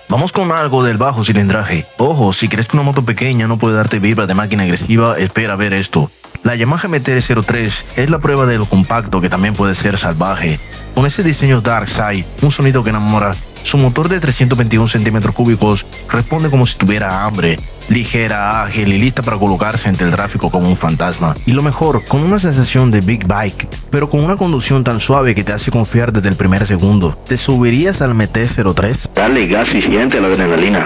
Vamos con algo del bajo cilindraje. Ojo, si crees que una moto pequeña no puede darte vibras de máquina agresiva, espera a ver esto. La Yamaha MT-03 es la prueba de lo compacto que también puede ser salvaje. Con ese diseño Dark Side, un sonido que enamora, su motor de 321 centímetros cúbicos responde como si tuviera hambre, ligera, ágil y lista para colocarse entre el tráfico como un fantasma. Y lo mejor, con una sensación de big bike, pero con una conducción tan suave que te hace confiar desde el primer segundo. ¿Te subirías al MT-03? Dale gas y siente la adrenalina.